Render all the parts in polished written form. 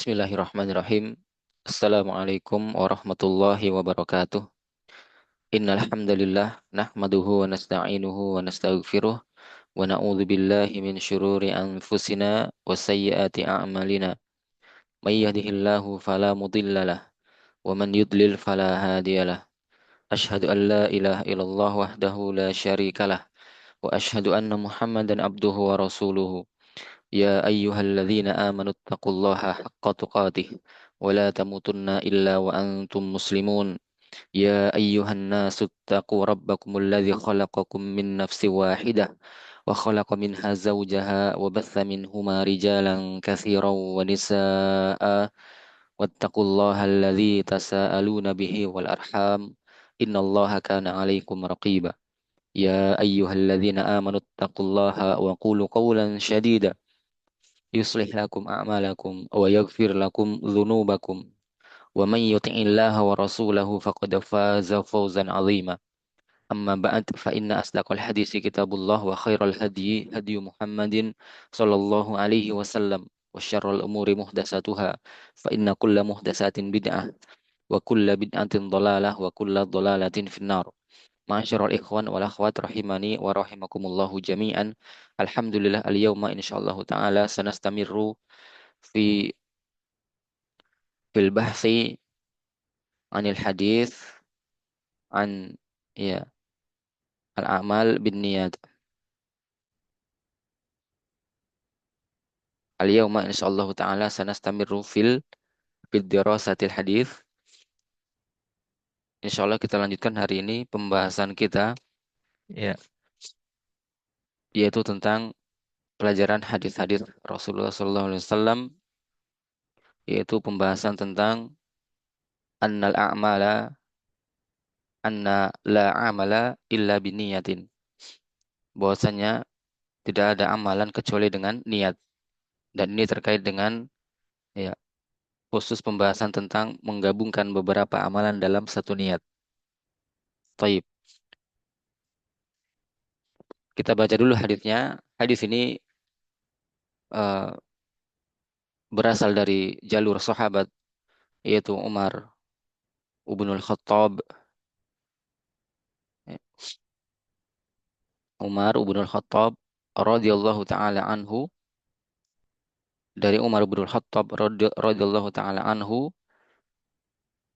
Bismillahirrahmanirrahim. Assalamualaikum warahmatullahi wabarakatuh. Innal hamdalillah nahmaduhu wa nasta'inuhu wa nastaghfiruh wa na'udzu billahi min syururi anfusina wa sayyiati a'malina. May yahdihillahu fala mudhillalah wa man yudlil fala hadiyalah. Asyhadu an la ilaha illallah wahdahu la syarikalah wa asyhadu anna Muhammadan abduhu wa rasuluhu. يا أيها الذين آمنوا اتقوا الله حق تقاته ولا تموتن إلا وأنتم مسلمون يا أيها الناس اتقوا ربكم الذي خلقكم من نفس واحدة وخلق منها زوجها وبث منهما رجالا كثيرا ونساء واتقوا الله الذي تساءلون به والأرحام إن الله كان عليكم رقيبا يا أيها الذين آمنوا اتقوا الله وقولوا قولا شديدا يصلح لكم أعمالكم ويغفر لكم ذنوبكم ومن يطع الله ورسوله فقد فاز فوزا عظيما أما بعد فإن أصدق الحديث كتاب الله وخير الهدي هدي محمد صلى الله عليه وسلم وشر الأمور محدثاتها فإن كل محدثات بدعة وكل بدعة ضلالة وكل ضلالة في النار. Ma'asyiral ikhwan wal akhwat rahimani wa rahimakumullahu jami'an. Alhamdulillah al-yawma insyaallah taala sanastamirru fi fil bahsi anil hadis an ya al-amal bin niyat. Al-yawma insyaallah taala sanastamirru fil dirasatil hadis. Insyaallah kita lanjutkan hari ini pembahasan kita ya yaitu tentang pelajaran hadis-hadis Rasulullah sallallahu alaihi wasallam, yaitu pembahasan tentang annal a'mala anna la amala illa biniyatin, bahwasanya tidak ada amalan kecuali dengan niat. Dan ini terkait dengan ya khusus pembahasan tentang menggabungkan beberapa amalan dalam satu niat. Taib. Kita baca dulu hadisnya. Hadis ini uh, berasal dari jalur sahabat, yaitu Umar ibnul Khattab. Umar ibnul Khattab radhiyallahu taala anhu. Dari Umar ibnul Khattab radhiyallahu taala anhu,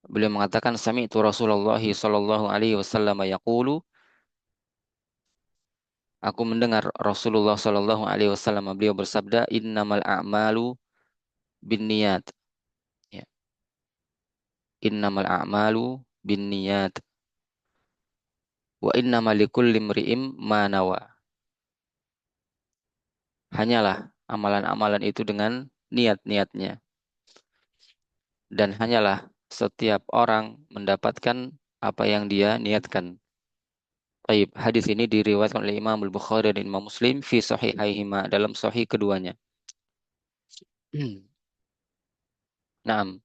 beliau mengatakan sami'tu Rasulullah sallallahu alaihi wasallam yaqulu, aku mendengar Rasulullah sallallahu alaihi wasallam beliau bersabda, innamal a'malu binniyat. Ya. Innamal a'malu binniyat wa innamal likulli imri'in ma nawa. Hanyalah amalan-amalan itu dengan niat-niatnya, dan hanyalah setiap orang mendapatkan apa yang dia niatkan. Baik, hadis ini diriwayatkan oleh Imam Al-Bukhari dan Imam Muslim fi sahihaihima, dalam sahih keduanya. Naam.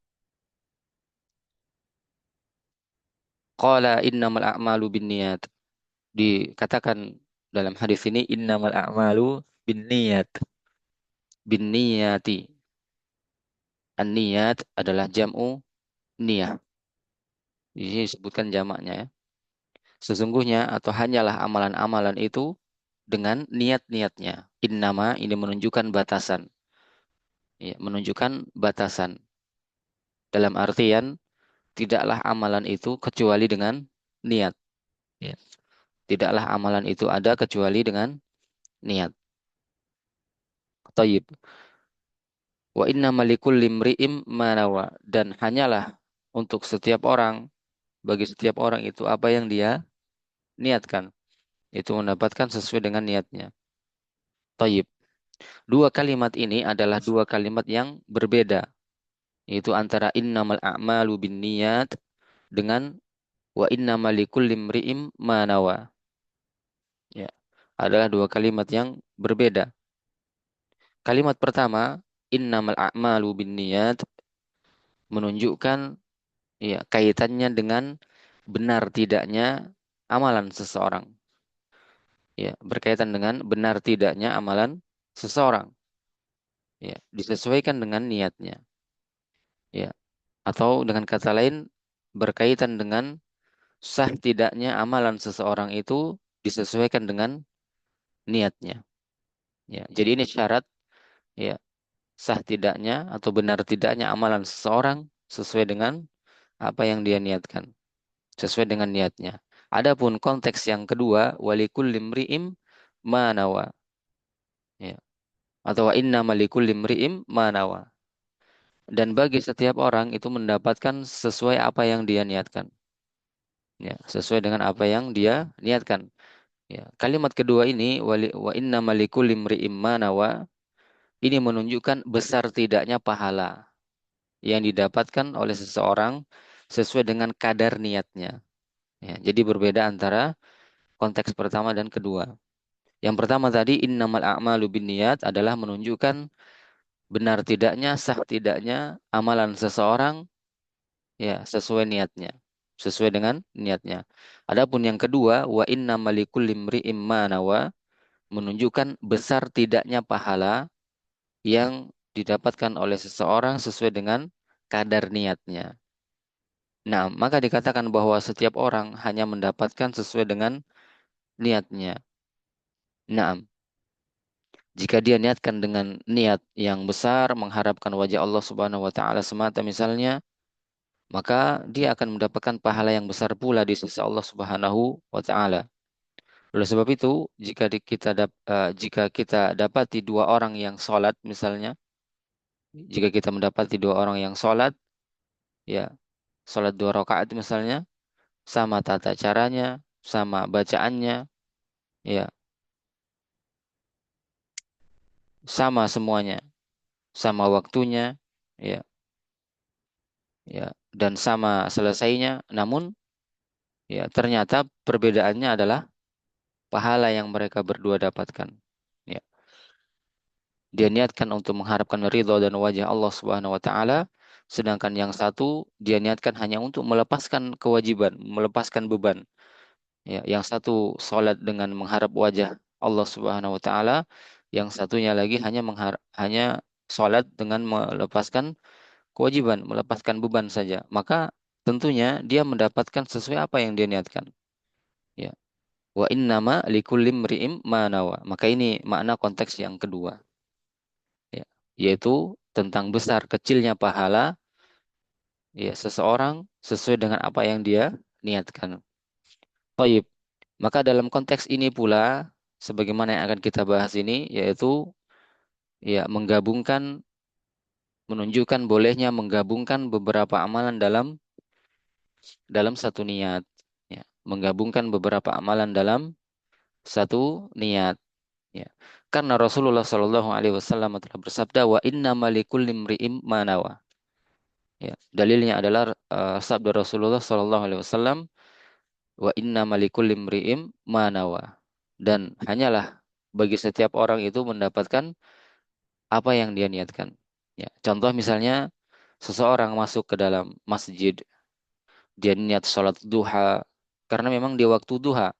Qala innamal a'malu binniyat. Dikatakan dalam hadis ini innamal a'malu binniyat. Binniyati. An-niyat adalah jam'u niyah. Di sini disebutkan jamaknya ya. Sesungguhnya atau hanyalah amalan-amalan itu dengan niat-niatnya. Innama ini menunjukkan batasan. Ya, menunjukkan batasan. Dalam artian tidaklah amalan itu kecuali dengan niat. Ya. Tidaklah amalan itu ada kecuali dengan niat. Tayyib. Wa inna malikul limri'im manawa. Dan hanyalah untuk setiap orang, bagi setiap orang itu apa yang dia niatkan. Itu mendapatkan sesuai dengan niatnya. Tayyib. Dua kalimat ini adalah dua kalimat yang berbeda. Yaitu antara innamal a'malu bin niyat dengan wa inna malikul limri'im manawa. Ya. Adalah dua kalimat yang berbeda. Kalimat pertama, innamal a'malu bin niyat, menunjukkan ya kaitannya dengan benar tidaknya amalan seseorang. Ya, berkaitan dengan benar tidaknya amalan seseorang. Ya, disesuaikan dengan niatnya. Ya, atau dengan kata lain berkaitan dengan sah tidaknya amalan seseorang itu disesuaikan dengan niatnya. Ya, jadi ini syarat ya sah tidaknya atau benar tidaknya amalan seseorang sesuai dengan apa yang dia niatkan, sesuai dengan niatnya. Adapun konteks yang kedua, walikulli imri'im ma nawa, ya, atau wa inna malikul limri'im manawa. Dan bagi setiap orang itu mendapatkan sesuai apa yang dia niatkan. Ya, sesuai dengan apa yang dia niatkan. Ya, kalimat kedua ini wa inna malikul limri'im manawa ini menunjukkan besar tidaknya pahala yang didapatkan oleh seseorang sesuai dengan kadar niatnya. Ya, jadi berbeda antara konteks pertama dan kedua. Yang pertama tadi innamal a'malu binniyat adalah menunjukkan benar tidaknya, sah tidaknya amalan seseorang ya sesuai niatnya, sesuai dengan niatnya. Adapun yang kedua, wa inna malikul limri'im ma nawa menunjukkan besar tidaknya pahala yang didapatkan oleh seseorang sesuai dengan kadar niatnya. Nah, maka dikatakan bahwa setiap orang hanya mendapatkan sesuai dengan niatnya. Nah, jika dia niatkan dengan niat yang besar, mengharapkan wajah Allah Subhanahu wa taala semata misalnya, maka dia akan mendapatkan pahala yang besar pula di sisi Allah Subhanahu wa taala. Oleh sebab itu, jika kita dapati dua orang yang sholat misalnya, jika kita mendapati dua orang yang sholat, ya sholat dua rakaat misalnya, sama tata caranya, sama bacaannya, ya sama semuanya, sama waktunya, ya ya dan sama selesainya, namun ya ternyata perbedaannya adalah pahala yang mereka berdua dapatkan. Ya. Dia niatkan untuk mengharapkan ridho dan wajah Allah Subhanahu wa taala, sedangkan yang satu dia niatkan hanya untuk melepaskan kewajiban, melepaskan beban. Ya, yang satu sholat dengan mengharap wajah Allah Subhanahu wa taala, yang satunya lagi hanya sholat dengan melepaskan kewajiban, melepaskan beban saja. Maka tentunya dia mendapatkan sesuai apa yang dia niatkan. Ya. Wa innama likulli imri'im ma nawa. Maka ini makna konteks yang kedua. Ya, yaitu tentang besar kecilnya pahala ya seseorang sesuai dengan apa yang dia niatkan. Baik, maka dalam konteks ini pula sebagaimana yang akan kita bahas ini yaitu ya menunjukkan bolehnya menggabungkan beberapa amalan dalam dalam satu niat. Ya, menggabungkan beberapa amalan dalam satu niat. Ya. Karena Rasulullah Shallallahu Alaihi Wasallam telah bersabda wa inna malikul limriim manawa. Ya, dalilnya adalah sabda Rasulullah Shallallahu Alaihi Wasallam wa inna malikul limriim manawa. Dan hanyalah bagi setiap orang itu mendapatkan apa yang dia niatkan. Ya, contoh misalnya seseorang masuk ke dalam masjid, dia niat sholat duha karena memang dia waktu duha.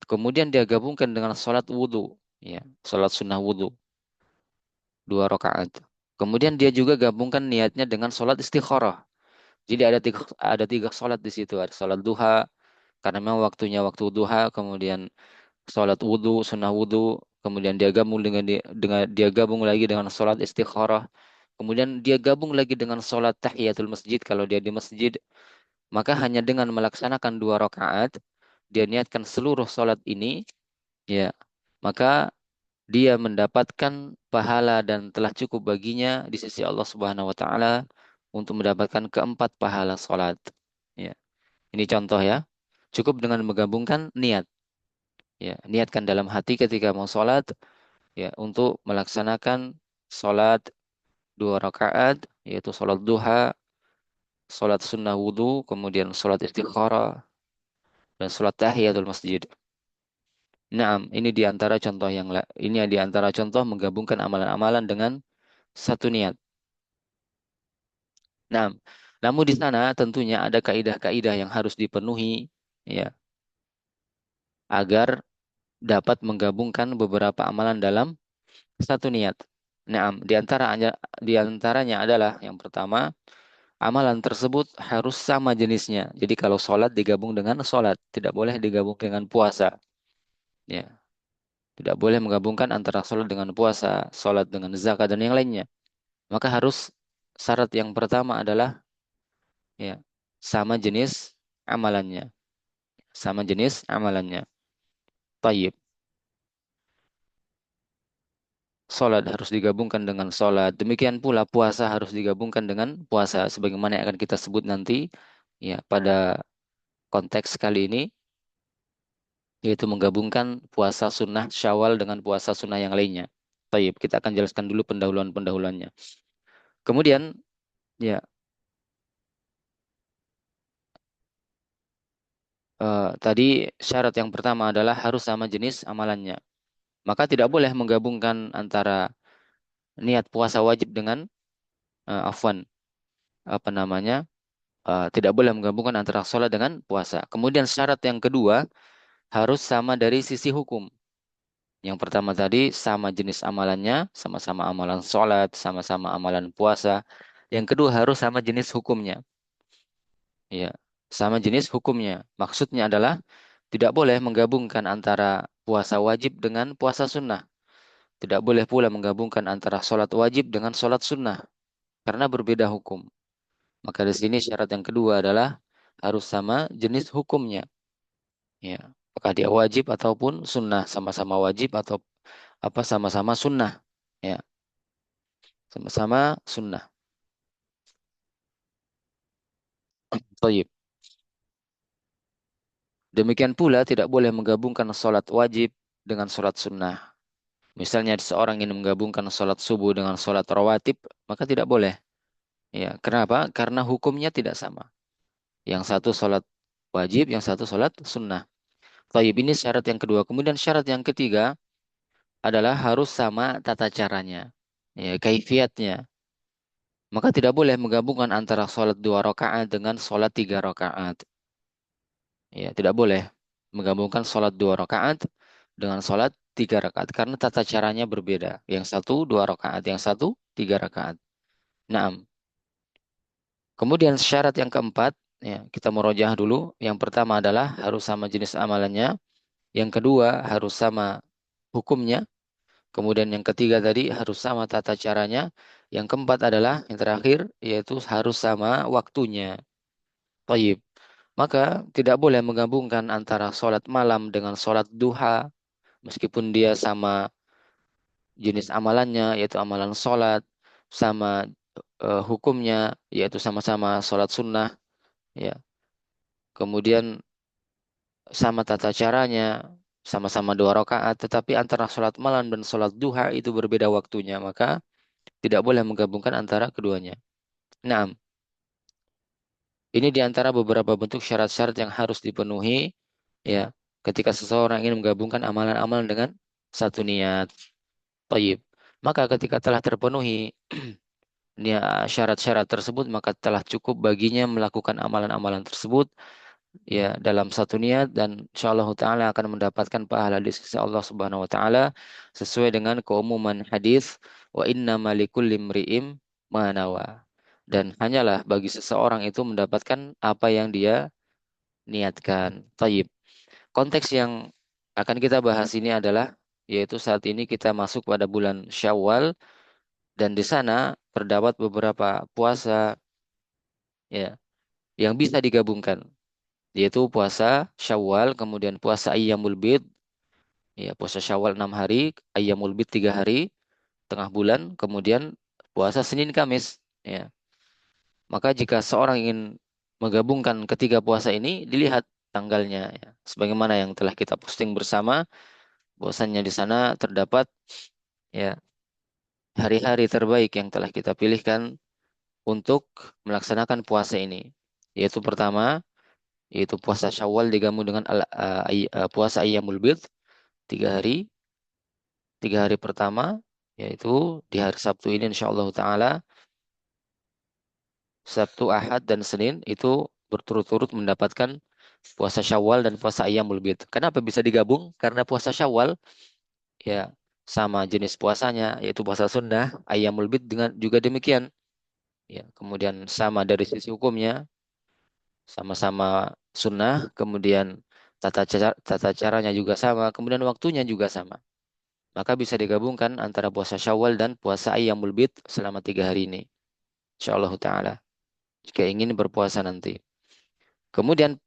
Kemudian dia gabungkan dengan sholat wudhu, ya, sholat sunnah wudhu, dua rakaat. Kemudian dia juga gabungkan niatnya dengan sholat istikharah. Jadi ada tiga sholat di situ. Ada sholat duha, karena memang waktunya waktu duha. Kemudian sholat wudhu, sunnah wudhu. Kemudian dia gabung lagi dengan sholat istikharah. Kemudian dia gabung lagi dengan sholat tahiyatul masjid kalau dia di masjid. Maka hanya dengan melaksanakan dua rakaat, dia niatkan seluruh sholat ini, ya, maka dia mendapatkan pahala dan telah cukup baginya di sisi Allah Subhanahu wa taala untuk mendapatkan keempat pahala salat. Ya. Ini contoh ya. Cukup dengan menggabungkan niat. Ya, niatkan dalam hati ketika mau salat ya untuk melaksanakan salat dua rakaat yaitu salat duha, salat sunnah wudhu, kemudian salat istikharah dan salat tahiyatul masjid. Nah, ini di antara contoh menggabungkan amalan-amalan dengan satu niat. Nah, namun di sana tentunya ada kaidah-kaidah yang harus dipenuhi ya agar dapat menggabungkan beberapa amalan dalam satu niat. Nah, di antaranya adalah yang pertama, amalan tersebut harus sama jenisnya. Jadi kalau sholat digabung dengan sholat, tidak boleh digabung dengan puasa. Ya, tidak boleh menggabungkan antara sholat dengan puasa, sholat dengan zakat dan yang lainnya. Maka harus syarat yang pertama adalah ya sama jenis amalannya, sama jenis amalannya. Tayyib. Sholat harus digabungkan dengan sholat. Demikian pula puasa harus digabungkan dengan puasa. Sebagaimana yang akan kita sebut nanti ya pada konteks kali ini, yaitu menggabungkan puasa sunnah Syawal dengan puasa sunnah yang lainnya. Tayyib, kita akan jelaskan dulu pendahuluan-pendahuluannya. Kemudian, ya, tadi syarat yang pertama adalah harus sama jenis amalannya. Maka tidak boleh menggabungkan antara niat puasa wajib dengan afwan, apa namanya, tidak boleh menggabungkan antara sholat dengan puasa. Kemudian syarat yang kedua harus sama dari sisi hukum. Yang pertama tadi sama jenis amalannya, sama-sama amalan sholat, sama-sama amalan puasa. Yang kedua harus sama jenis hukumnya. Ya, sama jenis hukumnya. Maksudnya adalah tidak boleh menggabungkan antara puasa wajib dengan puasa sunnah. Tidak boleh pula menggabungkan antara sholat wajib dengan sholat sunnah. Karena berbeda hukum. Maka di sini syarat yang kedua adalah harus sama jenis hukumnya. Ya, apakah dia wajib ataupun sunnah, sama-sama wajib atau apa sama-sama sunnah. Ya, sama-sama sunnah. Thayyib. Demikian pula tidak boleh menggabungkan sholat wajib dengan sholat sunnah. Misalnya seorang ingin menggabungkan sholat subuh dengan sholat rawatib, maka tidak boleh. Ya, kenapa? Karena hukumnya tidak sama. Yang satu sholat wajib, yang satu sholat sunnah. Thayyib, ini syarat yang kedua. Kemudian syarat yang ketiga adalah harus sama tata caranya. Ya, kaifiatnya. Maka tidak boleh menggabungkan antara sholat 2 rakaat dengan sholat 3 rakaat. Ya, tidak boleh menggabungkan sholat 2 rakaat dengan sholat 3 rakaat karena tata caranya berbeda. Yang satu 2 rakaat, yang satu 3 rakaat. Nah, kemudian syarat yang keempat, ya, kita murojaah dulu. Yang pertama adalah harus sama jenis amalannya. Yang kedua harus sama hukumnya. Kemudian yang ketiga tadi harus sama tata caranya. Yang keempat adalah yang terakhir yaitu harus sama waktunya. Tayyib. Maka tidak boleh menggabungkan antara sholat malam dengan sholat duha. Meskipun dia sama jenis amalannya yaitu amalan sholat. Sama hukumnya yaitu sama-sama sholat sunnah. Ya. Kemudian sama tata caranya. Sama-sama 2 rakaat. Tetapi antara sholat malam dan sholat duha itu berbeda waktunya. Maka tidak boleh menggabungkan antara keduanya. Nah, ini di antara beberapa bentuk syarat-syarat yang harus dipenuhi ya ketika seseorang ingin menggabungkan amalan-amalan dengan satu niat. Tayyib. Maka ketika telah terpenuhi syarat-syarat tersebut maka telah cukup baginya melakukan amalan-amalan tersebut ya dalam satu niat dan insyaallah taala akan mendapatkan pahala di sisi Allah Subhanahu wa taala sesuai dengan keumuman hadis wa inna malikul limri'im manawa dan hanyalah bagi seseorang itu mendapatkan apa yang dia niatkan. Tayyib. Konteks yang akan kita bahas ini adalah yaitu saat ini kita masuk pada bulan Syawal dan di sana terdapat beberapa puasa ya yang bisa digabungkan yaitu puasa Syawal kemudian puasa Ayyamul Bid ya puasa Syawal 6 hari Ayyamul Bid 3 hari tengah bulan kemudian puasa Senin Kamis ya maka jika seorang ingin menggabungkan ketiga puasa ini dilihat tanggalnya ya. Sebagaimana yang telah kita posting bersama bahwasannya di sana terdapat ya hari-hari terbaik yang telah kita pilihkan untuk melaksanakan puasa ini yaitu pertama yaitu puasa Syawal digabung dengan puasa Ayyamul Bid 3 hari 3 hari pertama yaitu di hari Sabtu ini insyaallah taala Sabtu Ahad dan Senin itu berturut-turut mendapatkan puasa Syawal dan puasa Ayyamul Bid. Kenapa bisa digabung? Karena puasa Syawal ya sama jenis puasanya, yaitu puasa sunnah, ayyamul bid dengan juga demikian. Ya, kemudian sama dari sisi hukumnya, sama-sama sunnah, kemudian tata caranya juga sama, kemudian waktunya juga sama. Maka bisa digabungkan antara puasa Syawal dan puasa Ayyamul Bid selama 3 hari ini. Insyaallah Ta'ala. Jika ingin berpuasa nanti. Kemudian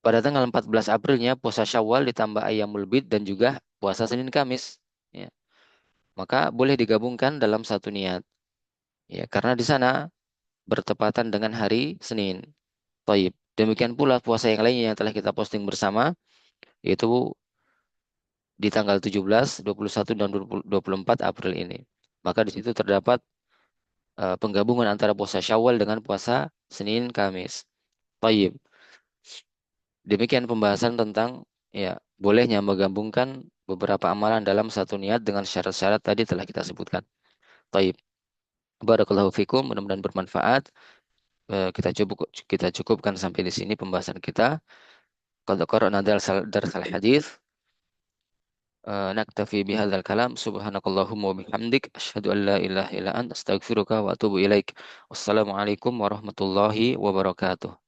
pada tanggal 14 Aprilnya puasa Syawal ditambah Ayyamul Bid dan juga puasa Senin Kamis. Ya. Maka boleh digabungkan dalam satu niat. Ya, karena di sana bertepatan dengan hari Senin. Taib. Demikian pula puasa yang lainnya yang telah kita posting bersama, yaitu di tanggal 17, 21, dan 24 April ini. Maka di situ terdapat penggabungan antara puasa Syawal dengan puasa Senin Kamis. Taib. Demikian pembahasan tentang ya bolehnya menggabungkan beberapa amalan dalam satu niat dengan syarat-syarat tadi telah kita sebutkan. Taib. Barakallahu fikum, mudah-mudahan bermanfaat. Kita cukupkan sampai di sini pembahasan kita. Qad qara'na darsal hadis. Naktafi bihadzal kalam. Subhanakallahumma wa bihamdik asyhadu an la ilaha illa anta astaghfiruka wa atubu ilaik. Wassalamualaikum warahmatullahi wabarakatuh.